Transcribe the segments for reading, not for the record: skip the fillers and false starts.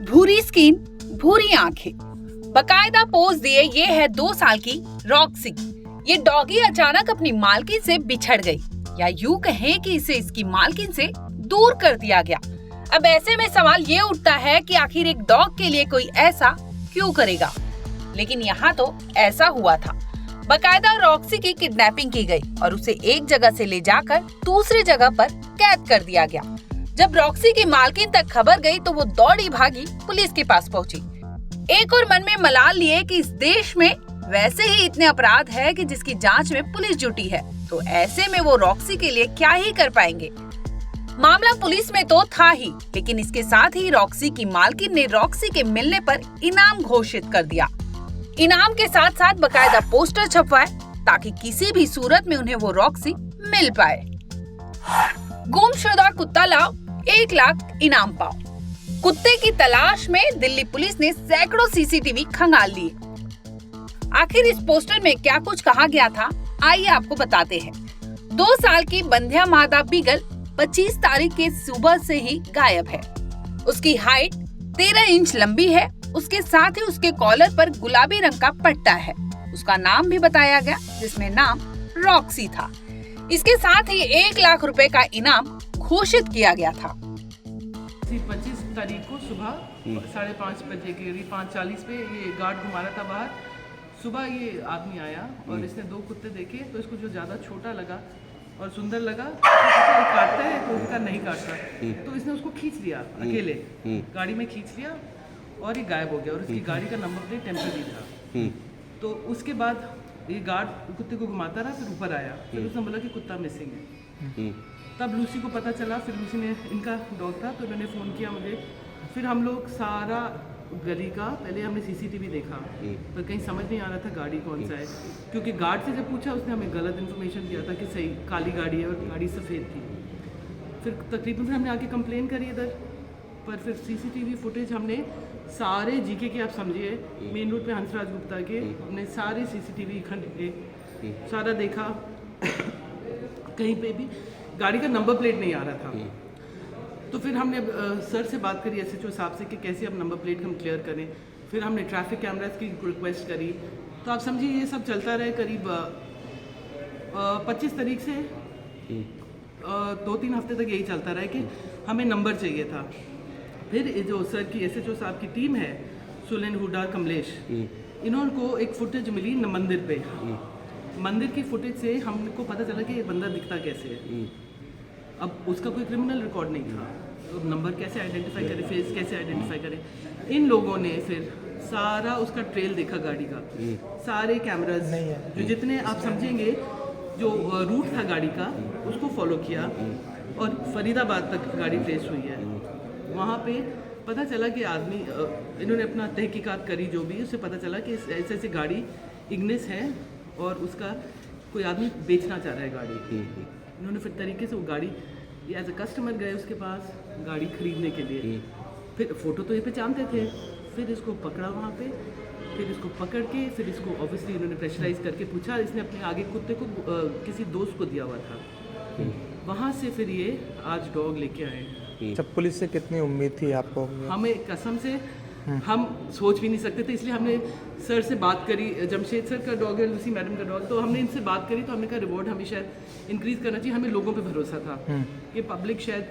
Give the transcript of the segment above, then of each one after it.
भूरी स्किन, भूरी आंखें, बकायदा पोज दिए ये है 2 साल की रॉक्सी। ये डॉगी अचानक अपनी मालकिन से बिछड़ गई, या यूं कहें कि इसे इसकी मालकिन से दूर कर दिया गया। अब ऐसे में सवाल ये उठता है कि आखिर एक डॉग के लिए कोई ऐसा क्यों करेगा? लेकिन यहाँ तो ऐसा हुआ था। बकायदा रॉक्सी की किडनैपिंग की गई और उसे एक जगह से ले जाकर दूसरी जगह पर कैद कर दिया गया। जब रॉक्सी की मालकिन तक खबर गई तो वो दौड़ी भागी पुलिस के पास पहुंची। एक और मन में मलाल लिए कि इस देश में वैसे ही इतने अपराध है कि जिसकी जांच में पुलिस जुटी है, तो ऐसे में वो रॉक्सी के लिए क्या ही कर पाएंगे। मामला पुलिस में तो था ही, लेकिन इसके साथ ही रॉक्सी की मालकिन ने रॉक्सी के मिलने पर इनाम घोषित कर दिया। इनाम के साथ साथ बकायदा पोस्टर छपवाए ताकि किसी भी सूरत में उन्हें वो रॉक्सी मिल पाए। गुमशुदा कुत्ता लाओ, 1 लाख इनाम पाओ। कुत्ते की तलाश में दिल्ली पुलिस ने सैकड़ों सीसीटीवी खंगाल लिए। आखिर इस पोस्टर में क्या कुछ कहा गया था, आइए आपको बताते हैं। 2 साल की बंध्या मादा बीगल 25 तारीख के सुबह से ही गायब है। उसकी हाइट 13 इंच लंबी है। उसके साथ ही उसके कॉलर पर गुलाबी रंग का पट्टा है। उसका नाम भी बताया गया, जिसमें नाम रॉक्सी था। इसके साथ ही 1 लाख रुपए का इनाम घोषित किया गया था। 25 तारीख को सुबह 5:30 बजे के करीब 5:40 पे ये गार्ड घुमा रहा था बाहर। सुबह ये आदमी आया और इसने 2 कुत्ते देखे, तो इसको जो ज़्यादा छोटा लगा और सुंदर लगा, तो काटता है तो उसका नहीं काटता, तो इसने उसको खींच लिया अकेले, गाड़ी में खींच लिया और ये गायब हो गया। और इसकी गाड़ी का नंबर प्लेट टेम्पररी था। तो उसके बाद ये गार्ड कुत्ते को घुमाता रहा, फिर ऊपर आया, फिर उसने बोला कि कुत्ता मिसिंग है। तब लूसी को पता चला, फिर लूसी ने, इनका डॉग था, तो उन्होंने फ़ोन किया मुझे। फिर हम लोग सारा गली का, पहले हमने सीसीटीवी देखा, पर कहीं समझ नहीं आ रहा था गाड़ी कौन सा है, क्योंकि गार्ड से जब पूछा उसने हमें गलत इन्फॉर्मेशन दिया था कि सही काली गाड़ी है और गाड़ी सफ़ेद थी। फिर तकरीबन हमने आके कंप्लेन करी इधर, पर फिर सीसीटीवी फुटेज हमने सारे जीके के, आप समझिए मेन रोड पे हंसराज गुप्ता के, हमने सारे सीसीटीवी खंड सारा देखा, कहीं पे भी गाड़ी का नंबर प्लेट नहीं आ रहा था। तो फिर हमने सर से बात करी, एसएचओ साहब से, कि कैसे अब नंबर प्लेट हम क्लियर करें। फिर हमने ट्रैफिक कैमरास की रिक्वेस्ट करी। तो आप समझिए ये सब चलता रहे करीब 25 तारीख से 2-3 हफ्ते तक यही चलता रहा कि हमें नंबर चाहिए था। फिर जो सर की एसएचओ साहब की टीम है, सुलेन, हुडा, कमलेश, इन्होंने एक फुटेज मिली मंदिर पे। मंदिर की फुटेज से हमको पता चला कि ये बंदा दिखता कैसे है। अब उसका कोई क्रिमिनल रिकॉर्ड नहीं था, तो नंबर कैसे आइडेंटिफाई करे, फेस कैसे आइडेंटिफाई करे। इन लोगों ने फिर सारा उसका ट्रेल देखा गाड़ी का, सारे कैमराज जो जितने आप समझेंगे जो रूट था गाड़ी का, उसको फॉलो किया और फरीदाबाद तक गाड़ी ट्रेस हुई है। वहाँ पे पता चला कि आदमी, इन्होंने अपना तहकीकात करी, जो भी उससे पता चला कि ऐसे ऐसी गाड़ी इग्निस है और उसका कोई आदमी बेचना चाह रहा है गाड़ी। इन्होंने फिर तरीके से वो गाड़ी, एज अ कस्टमर गए उसके पास गाड़ी खरीदने के लिए। फिर फ़ोटो तो ये पहचानते थे, फिर इसको पकड़ा वहाँ पे, फिर इसको पकड़ के फिर इसको ऑब्वियसली इन्होंने प्रेशराइज करके पूछा। इसने अपने आगे कुत्ते को किसी दोस्त को दिया हुआ था। वहाँ से फिर ये आज डॉग लेके आए। जब पुलिस से कितनी उम्मीद थी आपको? हमें कसम से हम सोच भी नहीं सकते थे, इसलिए हमने सर से बात करी। जमशेद सर का डॉग है, लूसी मैडम का डॉग, तो हमने इनसे बात करी, तो हमने कहा रिवॉर्ड हमें शायद इंक्रीज़ करना चाहिए। हमें लोगों पे भरोसा था कि पब्लिक शायद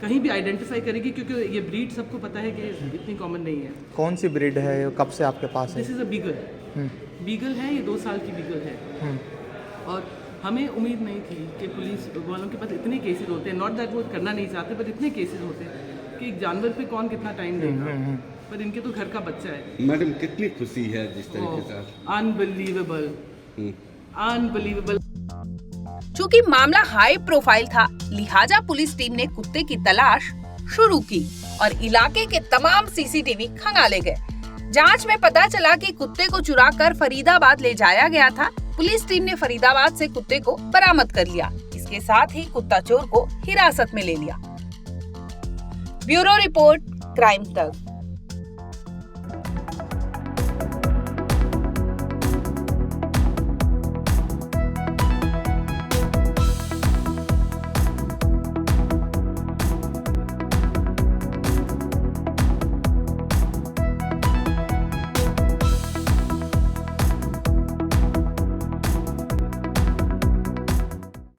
कहीं भी आइडेंटिफाई करेगी, क्योंकि ये ब्रीड सबको पता है कि इतनी कॉमन नहीं है। कौन सी ब्रीड है, कब से आपके पास है? This is a beagle. Beagle है, ये 2 साल की बीगल है। और हमें उम्मीद नहीं थी कि पुलिस वालों के पास इतने केसेस होते हैं। नॉट दैट वो करना नहीं चाहते, पर इतने केसेस होते हैं कि एक जानवर पे कौन कितना टाइम देगा। पर इनके तो घर का बच्चा है। मैडम कितनी खुशी है जिस तरीके से? Unbelievable, unbelievable. चूंकि मामला हाई प्रोफाइल था, लिहाजा पुलिस टीम ने कुत्ते की तलाश शुरू की और इलाके के तमाम सीसीटीवी खंगाले गए। जांच में पता चला कि कुत्ते को चुराकर फरीदाबाद ले जाया गया था। पुलिस टीम ने फरीदाबाद से कुत्ते को बरामद कर लिया। इसके साथ ही कुत्ता चोर को हिरासत में ले लिया। ब्यूरो रिपोर्ट, क्राइम तक।